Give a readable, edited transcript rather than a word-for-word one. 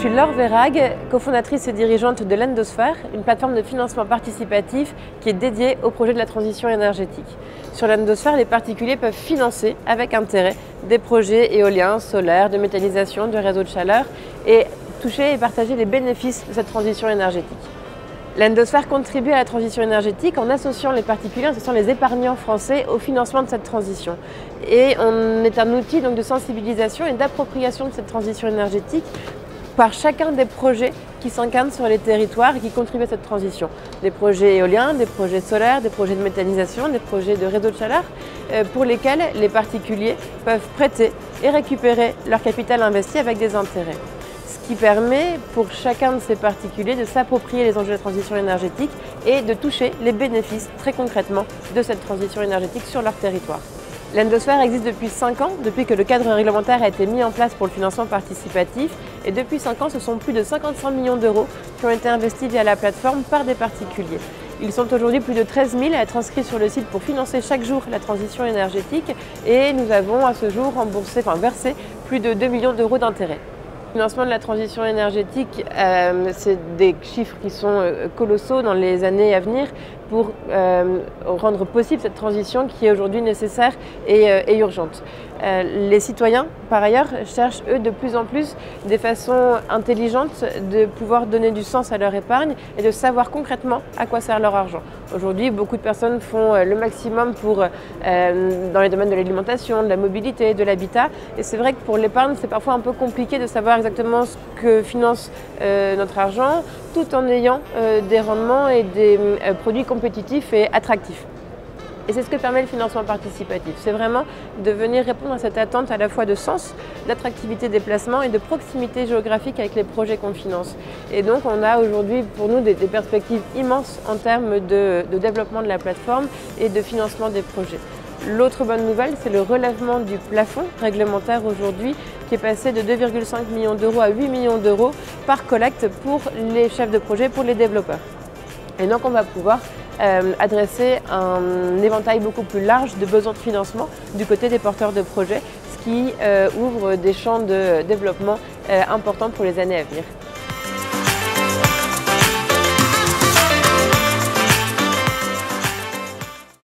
suis Laure Verhaeghe, cofondatrice et dirigeante de l'Endosphère, une plateforme de financement participatif qui est dédiée au projet de la transition énergétique. Sur l'Endosphère, les particuliers peuvent financer avec intérêt des projets éoliens, solaires, de méthanisation, de réseaux de chaleur et toucher et partager les bénéfices de cette transition énergétique. L'Endosphère contribue à la transition énergétique en associant les particuliers, en associant les épargnants français au financement de cette transition. Et on est un outil donc, de sensibilisation et d'appropriation de cette transition énergétique par chacun des projets qui s'incarnent sur les territoires et qui contribuent à cette transition. Des projets éoliens, des projets solaires, des projets de méthanisation, des projets de réseau de chaleur, pour lesquels les particuliers peuvent prêter et récupérer leur capital investi avec des intérêts. Ce qui permet pour chacun de ces particuliers de s'approprier les enjeux de la transition énergétique et de toucher les bénéfices très concrètement de cette transition énergétique sur leur territoire. L'Endosphère existe depuis 5 ans, depuis que le cadre réglementaire a été mis en place pour le financement participatif. Et depuis 5 ans, ce sont plus de 55 millions d'euros qui ont été investis via la plateforme par des particuliers. Ils sont aujourd'hui plus de 13 000 à être inscrits sur le site pour financer chaque jour la transition énergétique. Et nous avons à ce jour versé plus de 2 millions d'euros d'intérêts. Le financement de la transition énergétique, c'est des chiffres qui sont colossaux dans les années à venir pour rendre possible cette transition qui est aujourd'hui nécessaire et urgente. Les citoyens, par ailleurs, cherchent eux de plus en plus des façons intelligentes de pouvoir donner du sens à leur épargne et de savoir concrètement à quoi sert leur argent. Aujourd'hui, beaucoup de personnes font le maximum dans les domaines de l'alimentation, de la mobilité, de l'habitat. Et c'est vrai que pour l'épargne, c'est parfois un peu compliqué de savoir exactement ce que finance notre argent, tout en ayant des rendements et des produits compétitifs et attractifs. Et c'est ce que permet le financement participatif. C'est vraiment de venir répondre à cette attente à la fois de sens, d'attractivité des placements et de proximité géographique avec les projets qu'on finance. Et donc on a aujourd'hui pour nous des perspectives immenses en termes de développement de la plateforme et de financement des projets. L'autre bonne nouvelle, c'est le relèvement du plafond réglementaire aujourd'hui qui est passé de 2,5 millions d'euros à 8 millions d'euros par collecte pour les chefs de projet, pour les développeurs. Et donc on va pouvoir adresser un éventail beaucoup plus large de besoins de financement du côté des porteurs de projets, ce qui ouvre des champs de développement importants pour les années à venir.